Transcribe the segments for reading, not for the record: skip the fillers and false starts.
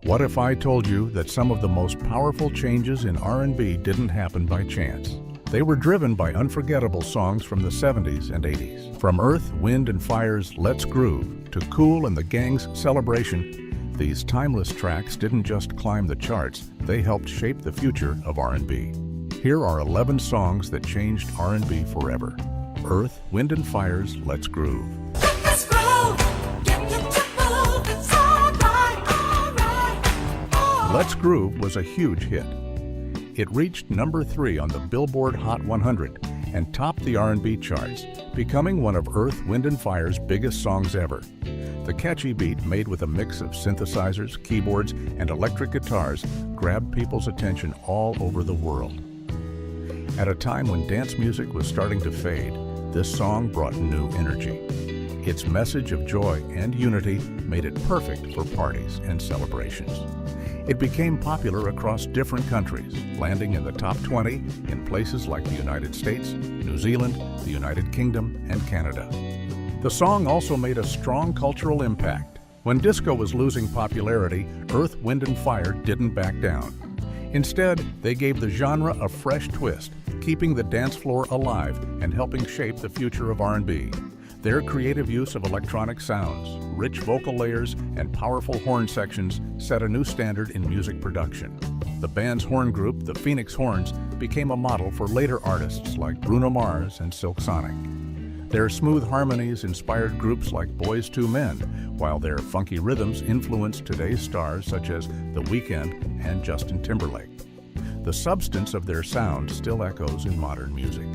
What if I told you that some of the most powerful changes in R&B didn't happen by chance? They were driven by unforgettable songs from the 70s and 80s. From Earth, Wind and Fire's Let's Groove to Kool and the Gang's Celebration, these timeless tracks didn't just climb the charts, they helped shape the future of R&B. Here are 11 songs that changed R&B forever. Earth, Wind and Fire's Let's Groove. Let's groove, get the tempo, it's all right, all right, oh. Let's Groove was a huge hit. It reached number 3 on the Billboard Hot 100 and topped the R&B charts, becoming one of Earth, Wind and Fire's biggest songs ever. The catchy beat, made with a mix of synthesizers, keyboards, and electric guitars, grabbed people's attention all over the world. At a time when dance music was starting to fade, this song brought new energy. Its message of joy and unity made it perfect for parties and celebrations. It became popular across different countries, landing in the top 20 in places like the United States, New Zealand, the United Kingdom, and Canada. The song also made a strong cultural impact. When disco was losing popularity, Earth, Wind and Fire didn't back down. Instead, they gave the genre a fresh twist, keeping the dance floor alive and helping shape the future of R&B. Their creative use of electronic sounds, rich vocal layers, and powerful horn sections set a new standard in music production. The band's horn group, the Phoenix Horns, became a model for later artists like Bruno Mars and Silk Sonic. Their smooth harmonies inspired groups like Boyz II Men, while their funky rhythms influenced today's stars such as The Weeknd and Justin Timberlake. The substance of their sound still echoes in modern music.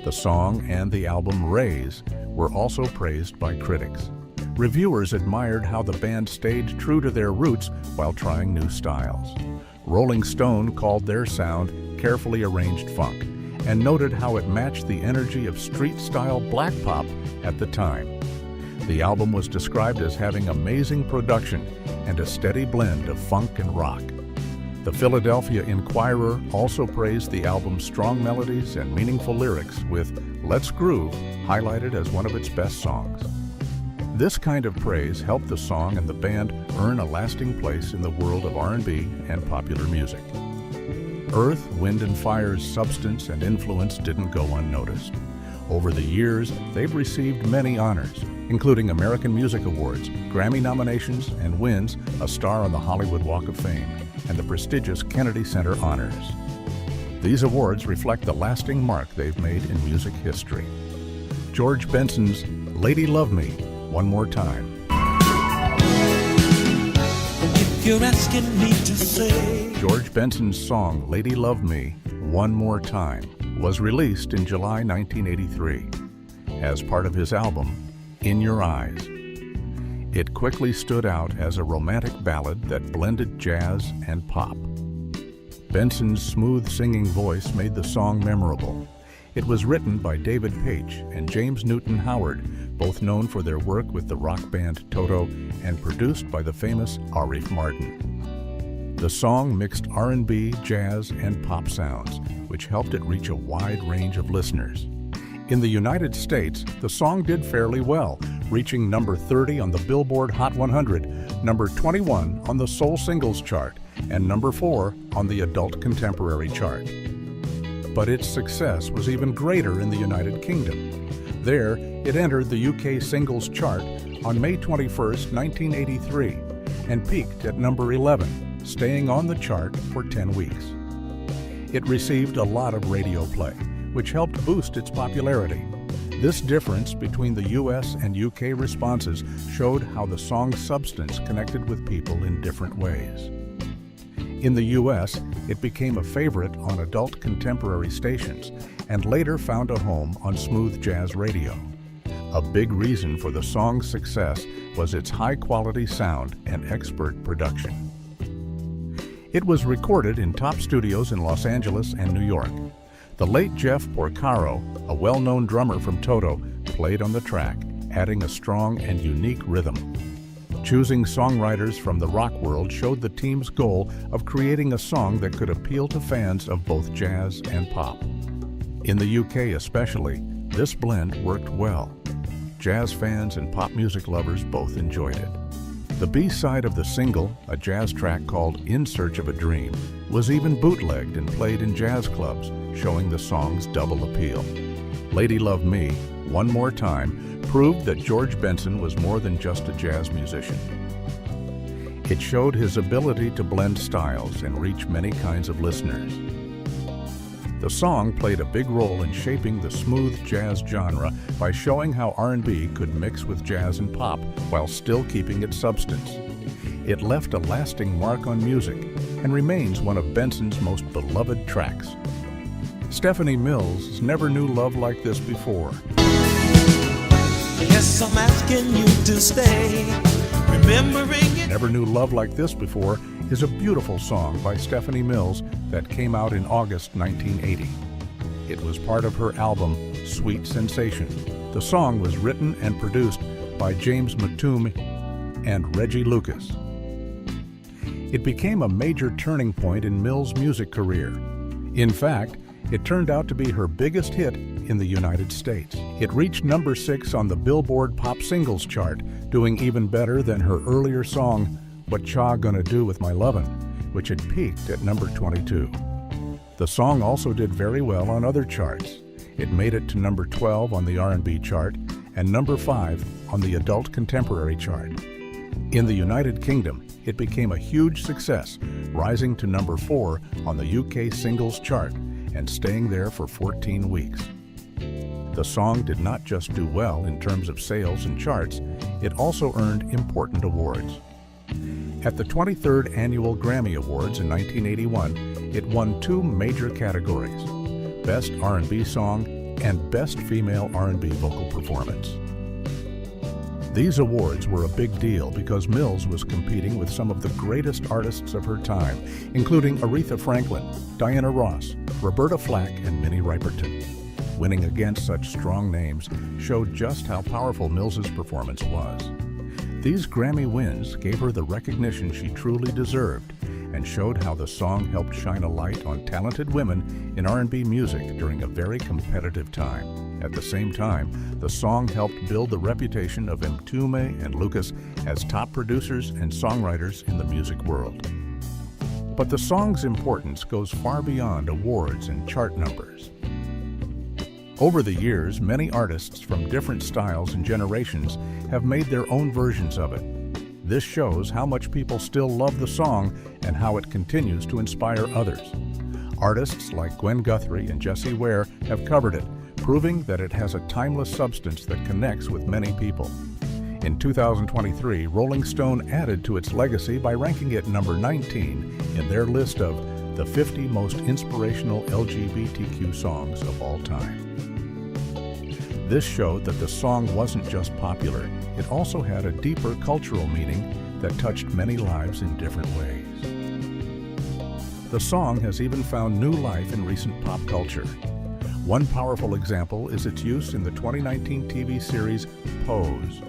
The song and the album Raise were also praised by critics. Reviewers admired how the band stayed true to their roots while trying new styles. Rolling Stone called their sound carefully arranged funk and noted how it matched the energy of street-style black pop at the time. The album was described as having amazing production and a steady blend of funk and rock. The Philadelphia Inquirer also praised the album's strong melodies and meaningful lyrics, with Let's Groove highlighted as one of its best songs. This kind of praise helped the song and the band earn a lasting place in the world of R&B and popular music. Earth, Wind and Fire's substance and influence didn't go unnoticed. Over the years, they've received many honors, including American Music Awards, Grammy nominations, and wins a star on the Hollywood Walk of Fame and the prestigious Kennedy Center honors. These awards reflect the lasting mark they've made in music history. George Benson's Lady Love Me, One More Time. If you're asking me to say, George Benson's song Lady Love Me, One More Time was released in July 1983 as part of his album, In Your Eyes. It quickly stood out as a romantic ballad that blended jazz and pop. Benson's smooth singing voice made the song memorable. It was written by David Paich and James Newton Howard, both known for their work with the rock band Toto, and produced by the famous Arif Mardin. The song mixed R&B, jazz, and pop sounds, which helped it reach a wide range of listeners. In the United States, the song did fairly well, reaching number 30 on the Billboard Hot 100, number 21 on the Soul Singles chart, and number 4 on the Adult Contemporary chart. But its success was even greater in the United Kingdom. There, it entered the UK Singles chart on May 21, 1983, and peaked at number 11, staying on the chart for 10 weeks. It received a lot of radio play, which helped boost its popularity. This difference between the US and UK responses showed how the song's substance connected with people in different ways. In the US, it became a favorite on adult contemporary stations and later found a home on smooth jazz radio. A big reason for the song's success was its high-quality sound and expert production. It was recorded in top studios in Los Angeles and New York. The late Jeff Porcaro, a well-known drummer from Toto, played on the track, adding a strong and unique rhythm. Choosing songwriters from the rock world showed the team's goal of creating a song that could appeal to fans of both jazz and pop. In the UK especially, this blend worked well. Jazz fans and pop music lovers both enjoyed it. The B-side of the single, a jazz track called In Search of a Dream, was even bootlegged and played in jazz clubs, showing the song's double appeal. Lady Love Me, One More Time, proved that George Benson was more than just a jazz musician. It showed his ability to blend styles and reach many kinds of listeners. The song played a big role in shaping the smooth jazz genre by showing how R&B could mix with jazz and pop while still keeping its substance. It left a lasting mark on music and remains one of Benson's most beloved tracks. Stephanie Mills never knew love like this before. Yes, I'm asking you to stay, remembering it. Never Knew Love Like This Before is a beautiful song by Stephanie Mills that came out in August 1980. It was part of her album, Sweet Sensation. The song was written and produced by James Mattoom and Reggie Lucas. It became a major turning point in Mills' music career. In fact, it turned out to be her biggest hit in the United States. It reached number 6 on the Billboard Pop Singles chart, doing even better than her earlier song, What Cha Gonna Do With My Lovin', which had peaked at number 22. The song also did very well on other charts. It made it to number 12 on the R&B chart and number 5 on the Adult Contemporary chart. In the United Kingdom, it became a huge success, rising to number 4 on the UK Singles chart and staying there for 14 weeks. The song did not just do well in terms of sales and charts, it also earned important awards. At the 23rd Annual Grammy Awards in 1981, it won 2 major categories: Best R&B Song and Best Female R&B Vocal Performance. These awards were a big deal because Mills was competing with some of the greatest artists of her time, including Aretha Franklin, Diana Ross, Roberta Flack, and Minnie Riperton. Winning against such strong names showed just how powerful Mills's performance was. These Grammy wins gave her the recognition she truly deserved and showed how the song helped shine a light on talented women in R&B music during a very competitive time. At the same time, the song helped build the reputation of Mattoom and Lucas as top producers and songwriters in the music world. But the song's importance goes far beyond awards and chart numbers. Over the years, many artists from different styles and generations have made their own versions of it. This shows how much people still love the song and how it continues to inspire others. Artists like Gwen Guthrie and Jessie Ware have covered it, proving that it has a timeless substance that connects with many people. In 2023, Rolling Stone added to its legacy by ranking it number 19 in their list of the 50 most inspirational LGBTQ songs of all time. This showed that the song wasn't just popular, it also had a deeper cultural meaning that touched many lives in different ways. The song has even found new life in recent pop culture. One powerful example is its use in the 2019 TV series Pose.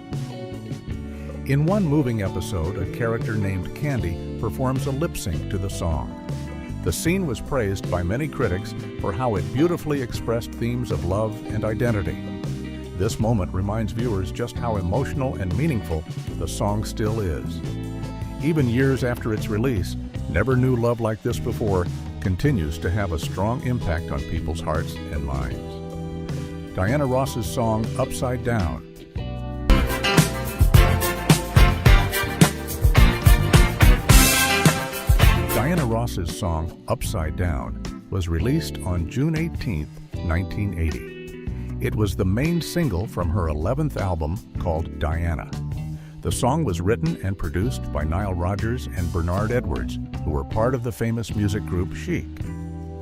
In one moving episode, a character named Candy performs a lip sync to the song. The scene was praised by many critics for how it beautifully expressed themes of love and identity. This moment reminds viewers just how emotional and meaningful the song still is. Even years after its release, Never Knew Love Like This Before continues to have a strong impact on people's hearts and minds. Diana Ross's song Upside Down. Diana Ross's song Upside Down was released on June 18, 1980. It was the main single from her 11th album called Diana. The song was written and produced by Nile Rodgers and Bernard Edwards, who were part of the famous music group Chic.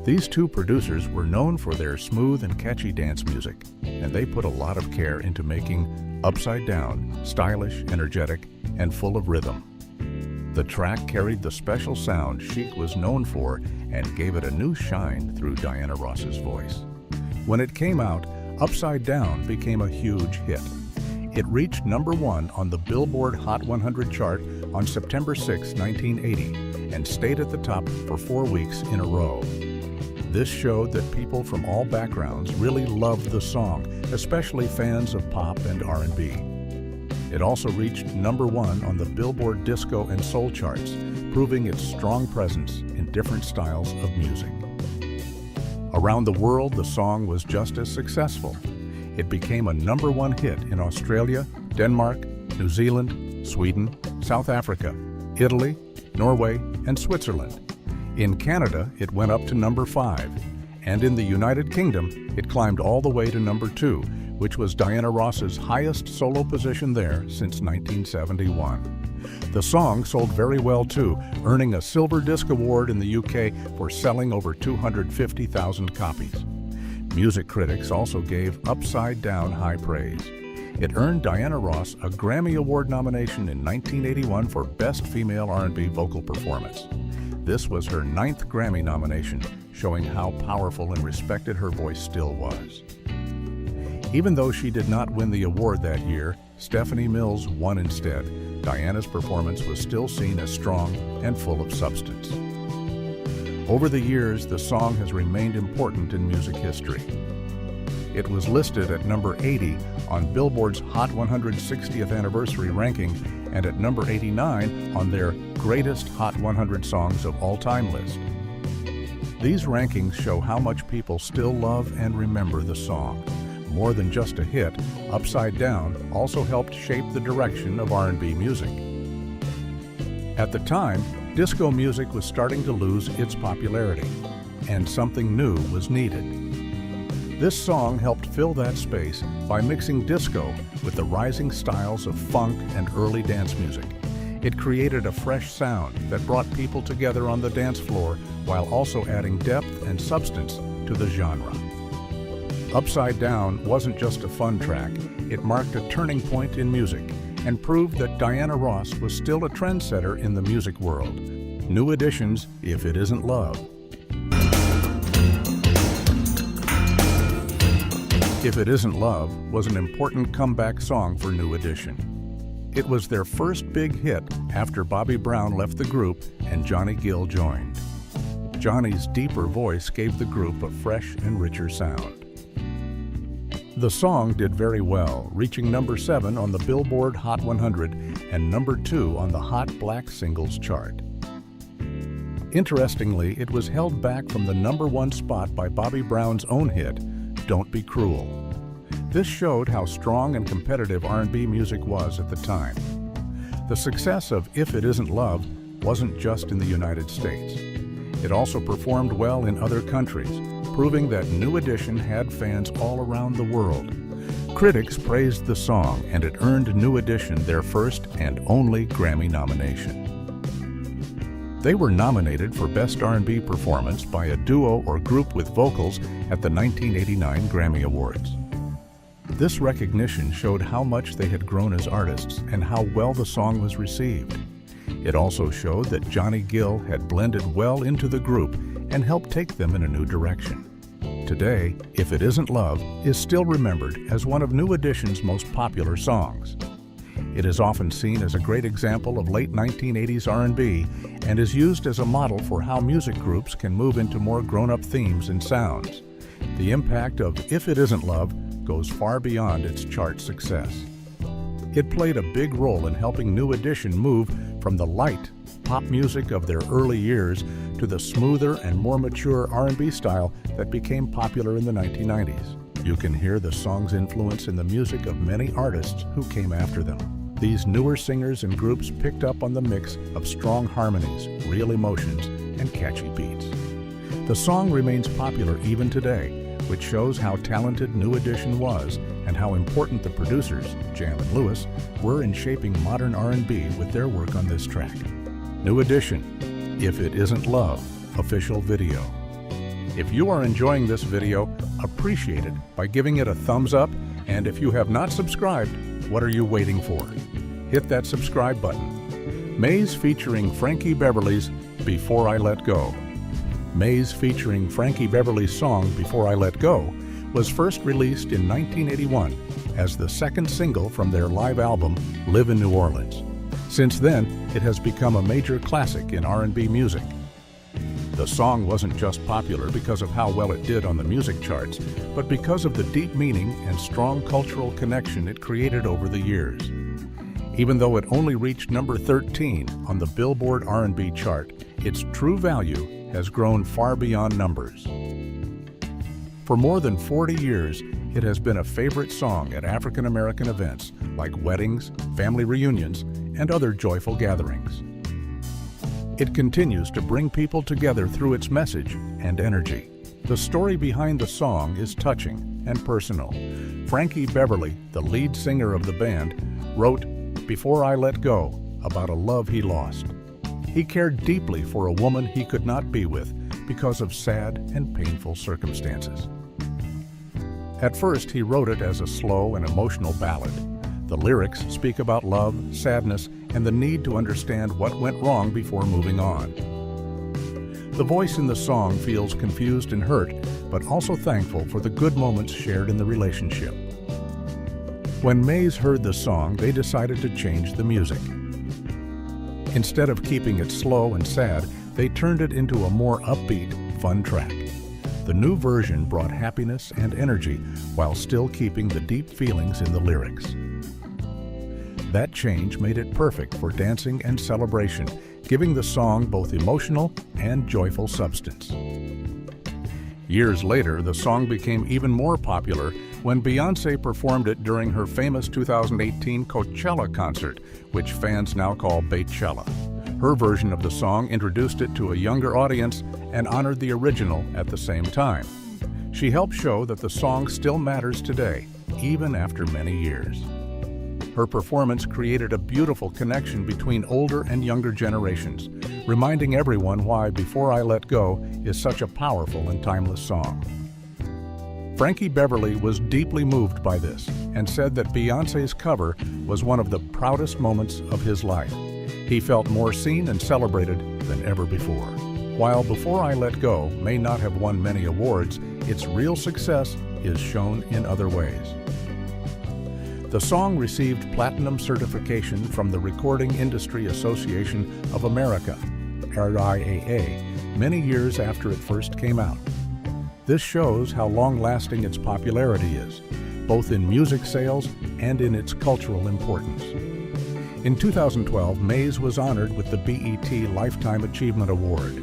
These two producers were known for their smooth and catchy dance music, and they put a lot of care into making Upside Down stylish, energetic, and full of rhythm. The track carried the special sound Chic was known for and gave it a new shine through Diana Ross's voice. When it came out, Upside Down became a huge hit. It reached number 1 on the Billboard Hot 100 chart on September 6, 1980, and stayed at the top for 4 weeks in a row. This showed that people from all backgrounds really loved the song, especially fans of pop and R&B. It also reached #1 on the Billboard Disco and Soul charts, proving its strong presence in different styles of music. Around the world, the song was just as successful. It became a #1 hit in Australia, Denmark, New Zealand, Sweden, South Africa, Italy, Norway, and Switzerland. In Canada, it went up to #5, and in the United Kingdom, it climbed all the way to #2, which was Diana Ross's highest solo position there since 1971. The song sold very well too, earning a Silver Disc Award in the UK for selling over 250,000 copies. Music critics also gave Upside Down high praise. It earned Diana Ross a Grammy Award nomination in 1981 for Best Female R&B Vocal Performance. This was her 9th Grammy nomination, showing how powerful and respected her voice still was. Even though she did not win the award that year, Stephanie Mills won instead. Diana's performance was still seen as strong and full of substance. Over the years, the song has remained important in music history. It was listed at number 80 on Billboard's Hot 100 60th Anniversary ranking and at number 89 on their Greatest Hot 100 Songs of All Time list. These rankings show how much people still love and remember the song. More than just a hit, Upside Down also helped shape the direction of R&B music. At the time, disco music was starting to lose its popularity, and something new was needed. This song helped fill that space by mixing disco with the rising styles of funk and early dance music. It created a fresh sound that brought people together on the dance floor while also adding depth and substance to the genre. Upside Down wasn't just a fun track, it marked a turning point in music and proved that Diana Ross was still a trendsetter in the music world. New Edition's If It Isn't Love. If It Isn't Love was an important comeback song for New Edition. It was their first big hit after Bobby Brown left the group and Johnny Gill joined. Johnny's deeper voice gave the group a fresh and richer sound. The song did very well, reaching number 7 on the Billboard Hot 100 and number 2 on the Hot Black Singles chart. Interestingly, it was held back from the number 1 spot by Bobby Brown's own hit, Don't Be Cruel. This showed how strong and competitive R&B music was at the time. The success of If It Isn't Love wasn't just in the United States. It also performed well in other countries, proving that New Edition had fans all around the world. Critics praised the song, and it earned New Edition their first and only Grammy nomination. They were nominated for Best R&B Performance by a duo or group with vocals at the 1989 Grammy Awards. This recognition showed how much they had grown as artists and how well the song was received. It also showed that Johnny Gill had blended well into the group and helped take them in a new direction. Today, If It Isn't Love is still remembered as one of New Edition's most popular songs. It is often seen as a great example of late 1980s R&B and is used as a model for how music groups can move into more grown-up themes and sounds. The impact of If It Isn't Love goes far beyond its chart success. It played a big role in helping New Edition move from the light pop music of their early years to the smoother and more mature R&B style that became popular in the 1990s. You can hear the song's influence in the music of many artists who came after them. These newer singers and groups picked up on the mix of strong harmonies, real emotions, and catchy beats. The song remains popular even today, which shows how talented New Edition was and how important the producers, Jam and Lewis, were in shaping modern R&B with their work on this track. New Edition, If It Isn't Love, official video. If you are enjoying this video, appreciate it by giving it a thumbs up, and if you have not subscribed, what are you waiting for? Hit that subscribe button. Maze featuring Frankie Beverly's Before I Let Go. Maze featuring Frankie Beverly's song Before I Let Go was first released in 1981 as the second single from their live album Live in New Orleans. Since then, it has become a major classic in R&B music. The song wasn't just popular because of how well it did on the music charts, but because of the deep meaning and strong cultural connection it created over the years. Even though it only reached number 13 on the Billboard R&B chart, its true value has grown far beyond numbers. For more than 40 years, it has been a favorite song at African American events like weddings, family reunions, and other joyful gatherings. It continues to bring people together through its message and energy. The story behind the song is touching and personal. Frankie Beverly, the lead singer of the band, wrote "Before I Let Go" about a love he lost. He cared deeply for a woman he could not be with because of sad and painful circumstances. At first, he wrote it as a slow and emotional ballad. The lyrics speak about love, sadness, and the need to understand what went wrong before moving on. The voice in the song feels confused and hurt, but also thankful for the good moments shared in the relationship. When Mays heard the song, they decided to change the music. Instead of keeping it slow and sad, they turned it into a more upbeat, fun track. The new version brought happiness and energy while still keeping the deep feelings in the lyrics. That change made it perfect for dancing and celebration, giving the song both emotional and joyful substance. Years later, the song became even more popular when Beyoncé performed it during her famous 2018 Coachella concert, which fans now call Beychella. Her version of the song introduced it to a younger audience and honored the original at the same time. She helped show that the song still matters today, even after many years. Her performance created a beautiful connection between older and younger generations, reminding everyone why "Before I Let Go" is such a powerful and timeless song. Frankie Beverly was deeply moved by this and said that Beyoncé's cover was one of the proudest moments of his life. He felt more seen and celebrated than ever before. While "Before I Let Go" may not have won many awards, its real success is shown in other ways. The song received platinum certification from the Recording Industry Association of America, RIAA, many years after it first came out. This shows how long-lasting its popularity is, both in music sales and in its cultural importance. In 2012, Mays was honored with the BET Lifetime Achievement Award.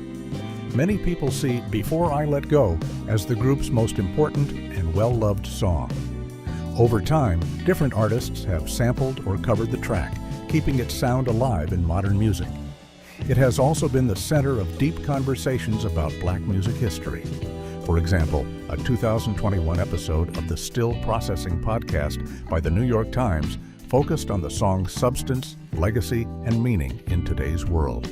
Many people see "Before I Let Go" as the group's most important and well-loved song. Over time, different artists have sampled or covered the track, keeping its sound alive in modern music. It has also been the center of deep conversations about Black music history. For example, a 2021 episode of the Still Processing podcast by the New York Times focused on the song's substance, legacy, and meaning in today's world.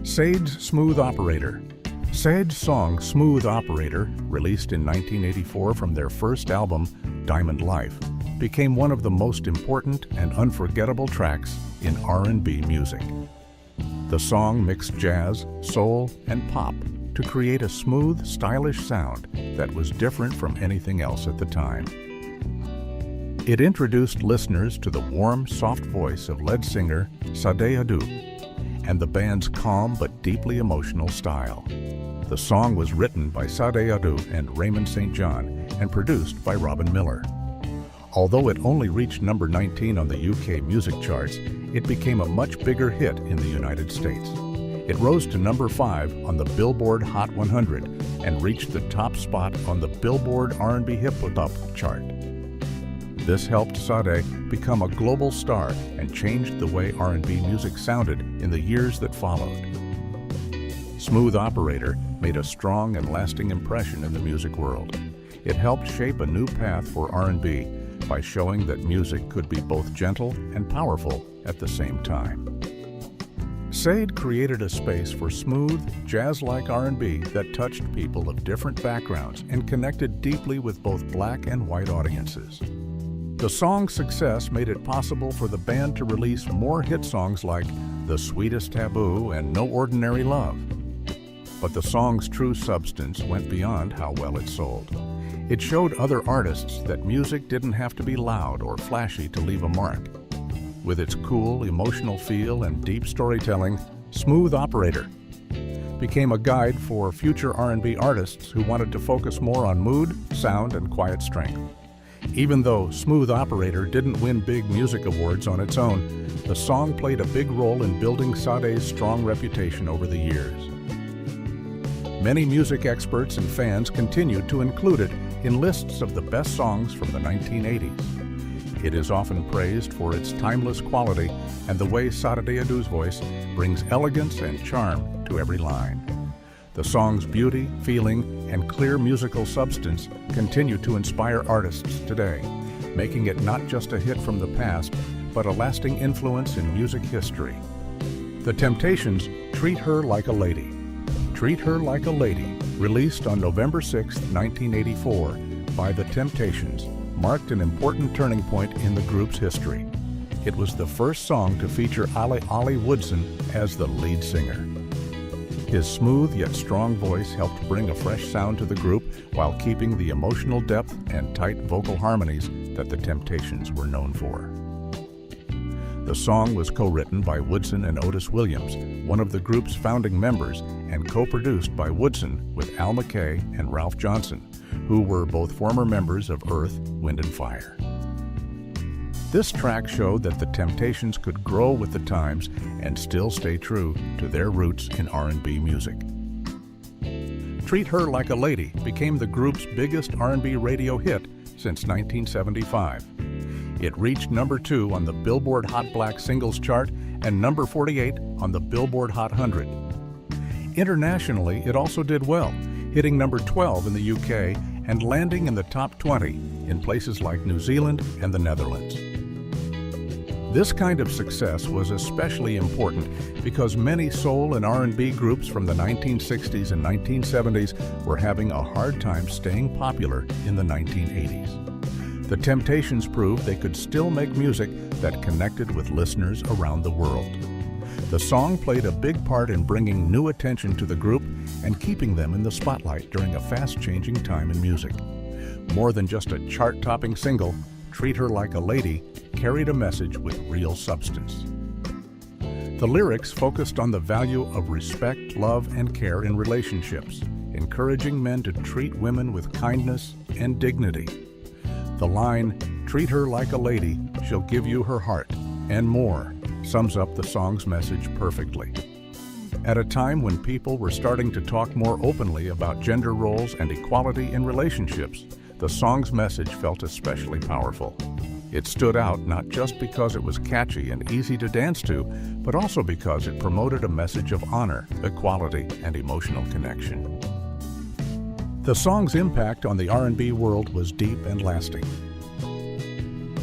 Sade's Smooth Operator. Sade's song "Smooth Operator," released in 1984 from their first album, Diamond Life, became one of the most important and unforgettable tracks in R&B music. The song mixed jazz, soul, and pop to create a smooth, stylish sound that was different from anything else at the time. It introduced listeners to the warm, soft voice of lead singer Sade Adu and the band's calm but deeply emotional style. The song was written by Sade Adu and Raymond St. John and produced by Robin Miller. Although it only reached number 19 on the UK music charts, it became a much bigger hit in the United States. It rose to number 5 on the Billboard Hot 100 and reached the top spot on the Billboard R&B Hip Hop chart. This helped Sade become a global star and changed the way R&B music sounded in the years that followed. Smooth Operator made a strong and lasting impression in the music world. It helped shape a new path for R&B by showing that music could be both gentle and powerful at the same time. Sade created a space for smooth, jazz-like R&B that touched people of different backgrounds and connected deeply with both Black and white audiences. The song's success made it possible for the band to release more hit songs like "The Sweetest Taboo" and "No Ordinary Love." But the song's true substance went beyond how well it sold. It showed other artists that music didn't have to be loud or flashy to leave a mark. With its cool, emotional feel and deep storytelling, Smooth Operator became a guide for future R&B artists who wanted to focus more on mood, sound, and quiet strength. Even though Smooth Operator didn't win big music awards on its own, the song played a big role in building Sade's strong reputation over the years. Many music experts and fans continued to include it in lists of the best songs from the 1980s. It is often praised for its timeless quality and the way Sade Adu's voice brings elegance and charm to every line. The song's beauty, feeling, and clear musical substance continue to inspire artists today, making it not just a hit from the past, but a lasting influence in music history. The Temptations' Treat Her Like a Lady. Treat Her Like a Lady, released on November 6, 1984, by The Temptations, marked an important turning point in the group's history. It was the first song to feature Ollie Woodson as the lead singer. His smooth yet strong voice helped bring a fresh sound to the group while keeping the emotional depth and tight vocal harmonies that the Temptations were known for. The song was co-written by Woodson and Otis Williams, one of the group's founding members, and co-produced by Woodson with Al McKay and Ralph Johnson, who were both former members of Earth, Wind and Fire. This track showed that the Temptations could grow with the times and still stay true to their roots in R&B music. Treat Her Like a Lady became the group's biggest R&B radio hit since 1975. It reached number 2 on the Billboard Hot Black Singles Chart and number 48 on the Billboard Hot 100. Internationally, it also did well, hitting number 12 in the UK and landing in the top 20 in places like New Zealand and the Netherlands. This kind of success was especially important because many soul and R&B groups from the 1960s and 1970s were having a hard time staying popular in the 1980s. The Temptations proved they could still make music that connected with listeners around the world. The song played a big part in bringing new attention to the group and keeping them in the spotlight during a fast-changing time in music. More than just a chart-topping single, Treat Her Like a Lady carried a message with real substance. The lyrics focused on the value of respect, love, and care in relationships, encouraging men to treat women with kindness and dignity. The line, "Treat her like a lady, she'll give you her heart," and more, sums up the song's message perfectly. At a time when people were starting to talk more openly about gender roles and equality in relationships, the song's message felt especially powerful. It stood out not just because it was catchy and easy to dance to, but also because it promoted a message of honor, equality, and emotional connection. The song's impact on the R&B world was deep and lasting.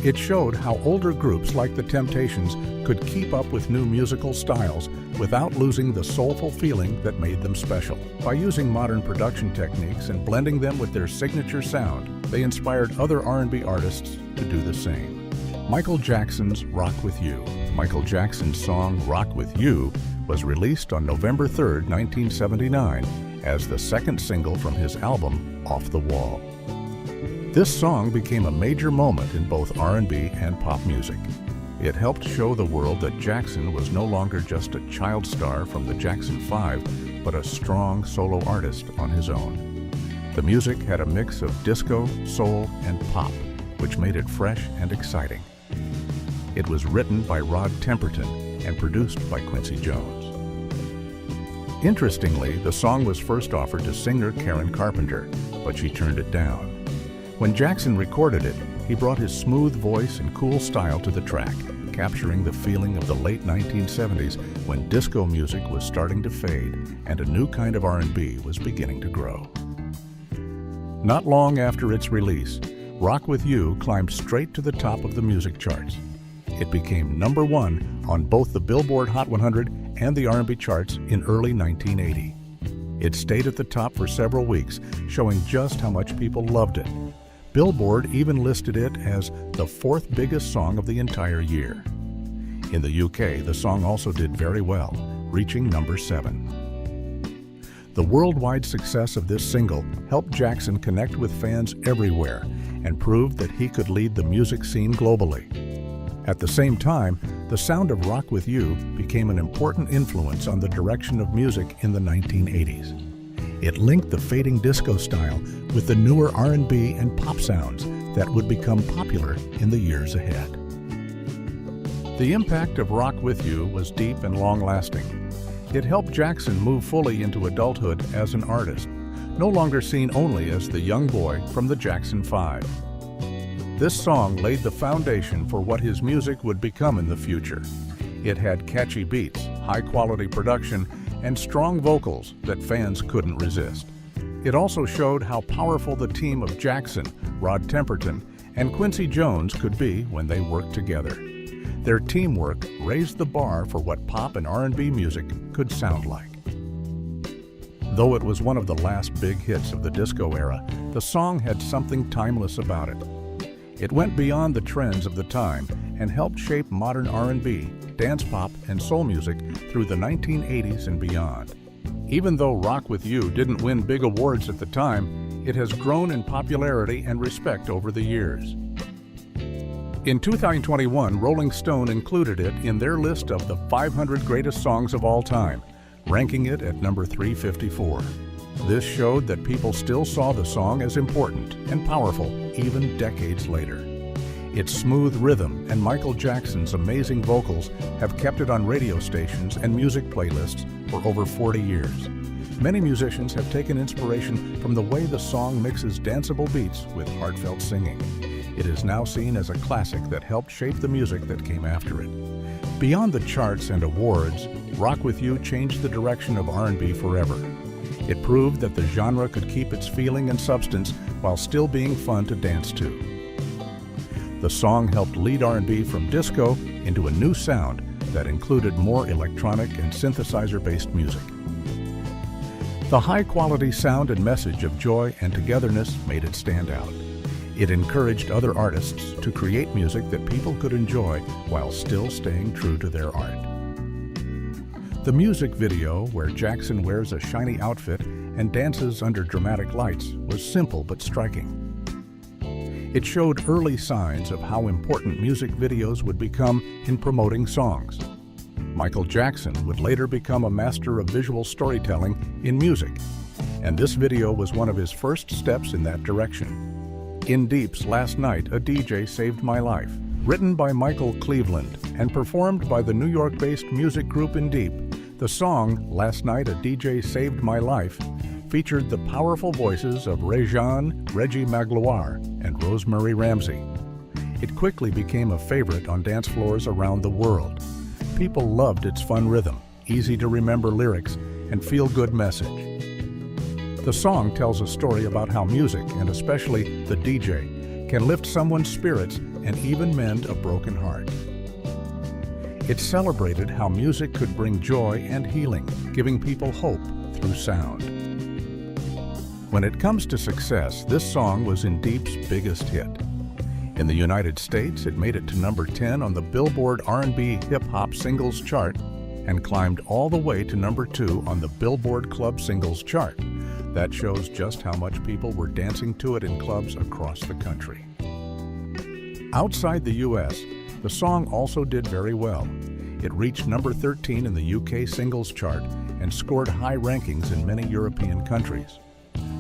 It showed how older groups like the Temptations could keep up with new musical styles without losing the soulful feeling that made them special. By using modern production techniques and blending them with their signature sound, they inspired other R&B artists to do the same. Michael Jackson's Rock With You. Michael Jackson's song Rock With You was released on November 3, 1979, as the second single from his album, Off the Wall. This song became a major moment in both R&B and pop music. It helped show the world that Jackson was no longer just a child star from the Jackson 5, but a strong solo artist on his own. The music had a mix of disco, soul, and pop, which made it fresh and exciting. It was written by Rod Temperton and produced by Quincy Jones. Interestingly, the song was first offered to singer Karen Carpenter, but she turned it down. When Jackson recorded it, he brought his smooth voice and cool style to the track, capturing the feeling of the late 1970s when disco music was starting to fade and a new kind of R&B was beginning to grow. Not long after its release, Rock With You climbed straight to the top of the music charts. It became number 1 on both the Billboard Hot 100 and the R&B charts in early 1980. It stayed at the top for several weeks, showing just how much people loved it. Billboard even listed it as the 4th biggest song of the entire year. In the UK, the song also did very well, reaching number 7. The worldwide success of this single helped Jackson connect with fans everywhere and proved that he could lead the music scene globally. At the same time, the sound of Rock With You became an important influence on the direction of music in the 1980s. It linked the fading disco style with the newer R&B and pop sounds, that would become popular in the years ahead. The impact of Rock With You was deep and long-lasting. It helped Jackson move fully into adulthood as an artist, no longer seen only as the young boy from the Jackson 5. This song laid the foundation for what his music would become in the future. It had catchy beats, high-quality production, and strong vocals that fans couldn't resist. It also showed how powerful the team of Jackson, Rod Temperton, and Quincy Jones could be when they worked together. Their teamwork raised the bar for what pop and R&B music could sound like. Though it was one of the last big hits of the disco era, the song had something timeless about it. It went beyond the trends of the time and helped shape modern R&B, dance pop, and soul music through the 1980s and beyond. Even though Rock With You didn't win big awards at the time, it has grown in popularity and respect over the years. In 2021, Rolling Stone included it in their list of the 500 greatest songs of all time, ranking it at number 354. This showed that people still saw the song as important and powerful even decades later. Its smooth rhythm and Michael Jackson's amazing vocals have kept it on radio stations and music playlists for over 40 years. Many musicians have taken inspiration from the way the song mixes danceable beats with heartfelt singing. It is now seen as a classic that helped shape the music that came after it. Beyond the charts and awards, Rock With You changed the direction of R&B forever. It proved that the genre could keep its feeling and substance while still being fun to dance to. The song helped lead R&B from disco into a new sound that included more electronic and synthesizer-based music. The high-quality sound and message of joy and togetherness made it stand out. It encouraged other artists to create music that people could enjoy while still staying true to their art. The music video, where Jackson wears a shiny outfit and dances under dramatic lights, was simple but striking. It showed early signs of how important music videos would become in promoting songs. Michael Jackson would later become a master of visual storytelling in music, and this video was one of his first steps in that direction. In Deep's Last Night, a DJ Saved My Life, written by Michael Cleveland and performed by the New York-based music group In Deep, the song Last Night, a DJ Saved My Life featured the powerful voices of Réjean, Reggie Magloire, and Rosemary Ramsey. It quickly became a favorite on dance floors around the world. People loved its fun rhythm, easy-to-remember lyrics, and feel-good message. The song tells a story about how music, and especially the DJ, can lift someone's spirits and even mend a broken heart. It celebrated how music could bring joy and healing, giving people hope through sound. When it comes to success, this song was In Deep's biggest hit. In the United States, it made it to number 10 on the Billboard R&B Hip Hop Singles Chart and climbed all the way to number 2 on the Billboard Club Singles Chart. That shows just how much people were dancing to it in clubs across the country. Outside the US, the song also did very well. It reached number 13 in the UK Singles Chart and scored high rankings in many European countries.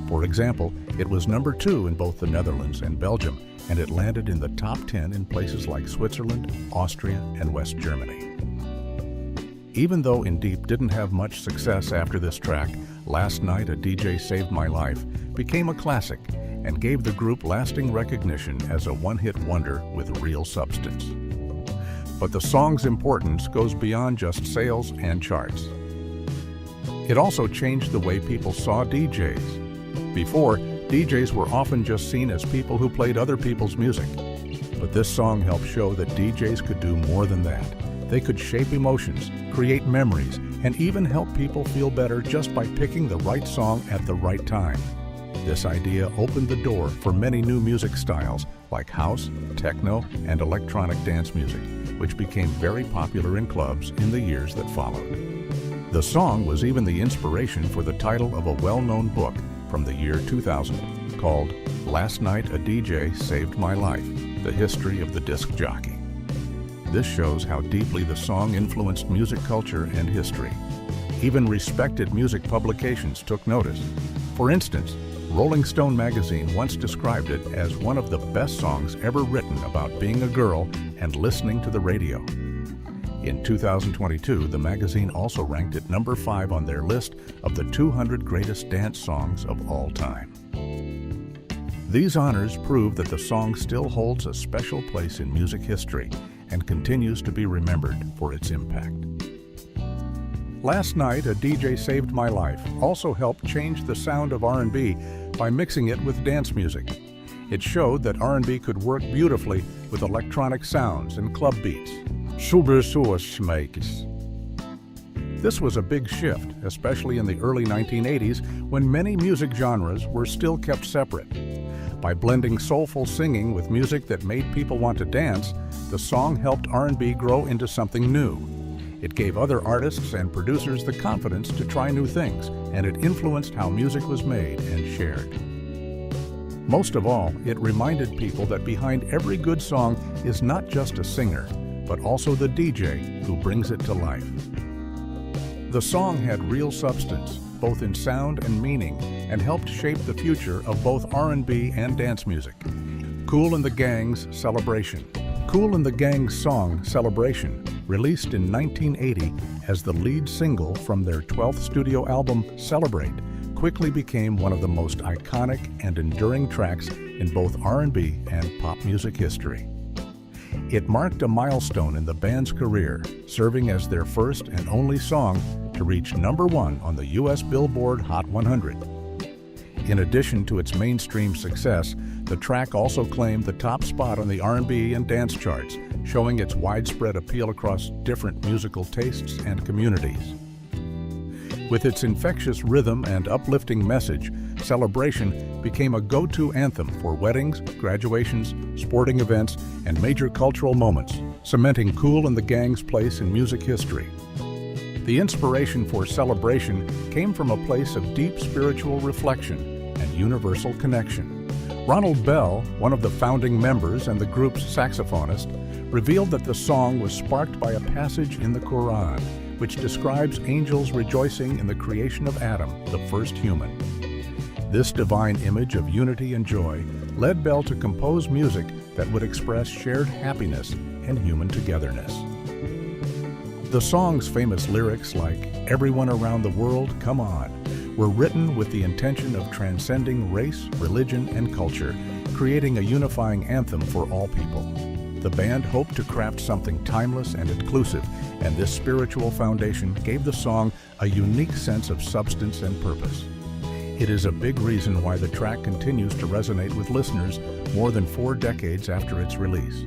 For example, it was number 2 in both the Netherlands and Belgium, and it landed in the top 10 in places like Switzerland, Austria, and West Germany. Even though In Deep didn't have much success after this track, Last Night, a DJ Saved My Life became a classic and gave the group lasting recognition as a one-hit wonder with real substance. But the song's importance goes beyond just sales and charts. It also changed the way people saw DJs. Before, DJs were often just seen as people who played other people's music. But this song helped show that DJs could do more than that. They could shape emotions, create memories, and even help people feel better just by picking the right song at the right time. This idea opened the door for many new music styles like house, techno, and electronic dance music, which became very popular in clubs in the years that followed. The song was even the inspiration for the title of a well-known book from the year 2000 called Last Night, a DJ Saved My Life: The History of the Disc Jockey. This shows how deeply the song influenced music culture and history. Even respected music publications took notice. For instance, Rolling Stone magazine once described it as one of the best songs ever written about being a girl and listening to the radio. In 2022, the magazine also ranked it number 5 on their list of the 200 greatest dance songs of all time. These honors prove that the song still holds a special place in music history and continues to be remembered for its impact. Last night, a DJ Saved My Life also helped change the sound of R&B by mixing it with dance music. It showed that R&B could work beautifully with electronic sounds and club beats. This was a big shift, especially in the early 1980s when many music genres were still kept separate. By blending soulful singing with music that made people want to dance, the song helped R&B grow into something new. It gave other artists and producers the confidence to try new things, and it influenced how music was made and shared. Most of all, it reminded people that behind every good song is not just a singer, but also the DJ who brings it to life. The song had real substance, both in sound and meaning, and helped shape the future of both R&B and dance music. Kool and the Gang's Celebration. Kool and the Gang's song Celebration, released in 1980 as the lead single from their 12th studio album Celebrate, quickly became one of the most iconic and enduring tracks in both R&B and pop music history. It marked a milestone in the band's career, serving as their first and only song to reach number 1 on the U.S. Billboard Hot 100. In addition to its mainstream success, the track also claimed the top spot on the R&B and dance charts, showing its widespread appeal across different musical tastes and communities. With its infectious rhythm and uplifting message, Celebration became a go-to anthem for weddings, graduations, sporting events, and major cultural moments, cementing Kool and the Gang's place in music history. The inspiration for Celebration came from a place of deep spiritual reflection and universal connection. Ronald Bell, one of the founding members and the group's saxophonist, revealed that the song was sparked by a passage in the Quran, which describes angels rejoicing in the creation of Adam, the first human. This divine image of unity and joy led Bell to compose music that would express shared happiness and human togetherness. The song's famous lyrics like "Everyone around the world, come on," were written with the intention of transcending race, religion, and culture, creating a unifying anthem for all people. The band hoped to craft something timeless and inclusive, and this spiritual foundation gave the song a unique sense of substance and purpose. It is a big reason why the track continues to resonate with listeners more than 4 decades after its release.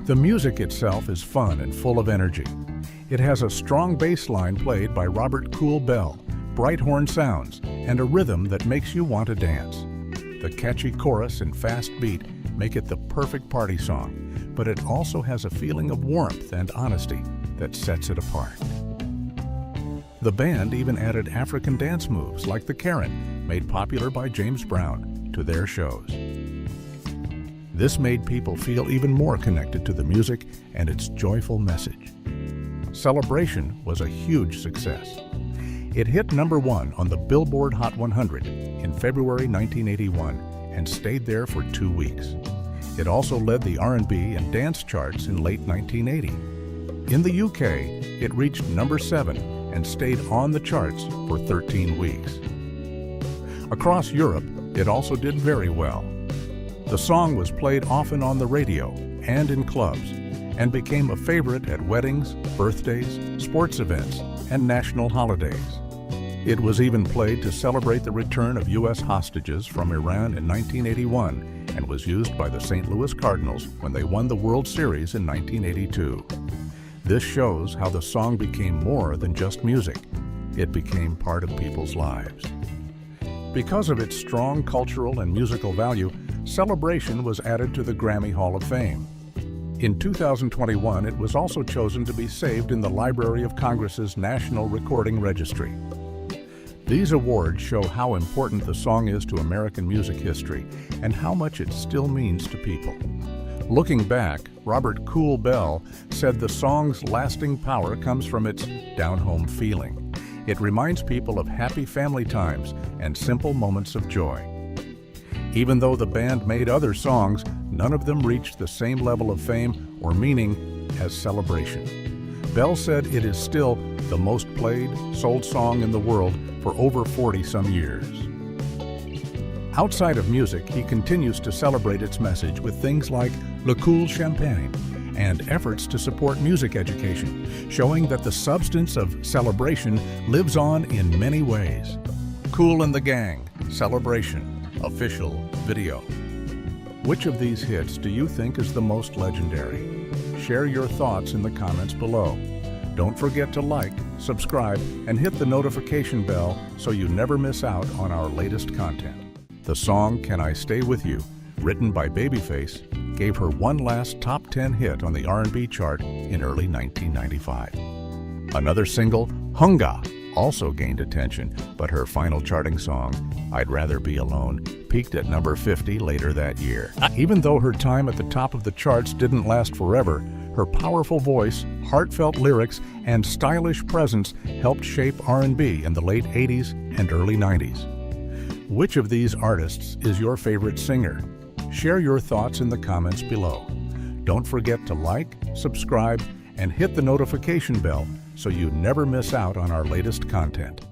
The music itself is fun and full of energy. It has a strong bass line played by Robert Kool Bell, bright horn sounds, and a rhythm that makes you want to dance. The catchy chorus and fast beat make it the perfect party song, but it also has a feeling of warmth and honesty that sets it apart. The band even added African dance moves like the Karen, made popular by James Brown, to their shows. This made people feel even more connected to the music and its joyful message. Celebration was a huge success. It hit number 1 on the Billboard Hot 100 in February 1981 and stayed there for 2 weeks. It also led the R&B and dance charts in late 1980. In the UK, it reached number 7 and stayed on the charts for 13 weeks. Across Europe, it also did very well. The song was played often on the radio and in clubs, and became a favorite at weddings, birthdays, sports events, and national holidays. It was even played to celebrate the return of U.S. hostages from Iran in 1981 and was used by the St. Louis Cardinals when they won the World Series in 1982. This shows how the song became more than just music. It became part of people's lives. Because of its strong cultural and musical value, Celebration was added to the Grammy Hall of Fame. In 2021, it was also chosen to be saved in the Library of Congress's National Recording Registry. These awards show how important the song is to American music history and how much it still means to people. Looking back, Robert Kool Bell said the song's lasting power comes from its down-home feeling. It reminds people of happy family times and simple moments of joy. Even though the band made other songs, none of them reached the same level of fame or meaning as Celebration. Bell said it is still the most played, sold song in the world for over 40-some years. Outside of music, he continues to celebrate its message with things like Le Kool champagne and efforts to support music education, showing that the substance of celebration lives on in many ways. Kool and the Gang, Celebration, official video. Which of these hits do you think is the most legendary? Share your thoughts in the comments below. Don't forget to like, subscribe, and hit the notification bell so you never miss out on our latest content. The song Can I Stay With You, written by Babyface, gave her one last top 10 hit on the R&B chart in early 1995. Another single, Hunga, also gained attention, but her final charting song, I'd Rather Be Alone, peaked at number 50 later that year. Even though her time at the top of the charts didn't last forever, her powerful voice, heartfelt lyrics, and stylish presence helped shape R&B in the late 80s and early 90s. Which of these artists is your favorite singer? Share your thoughts in the comments below. Don't forget to like, subscribe, and hit the notification bell so you never miss out on our latest content.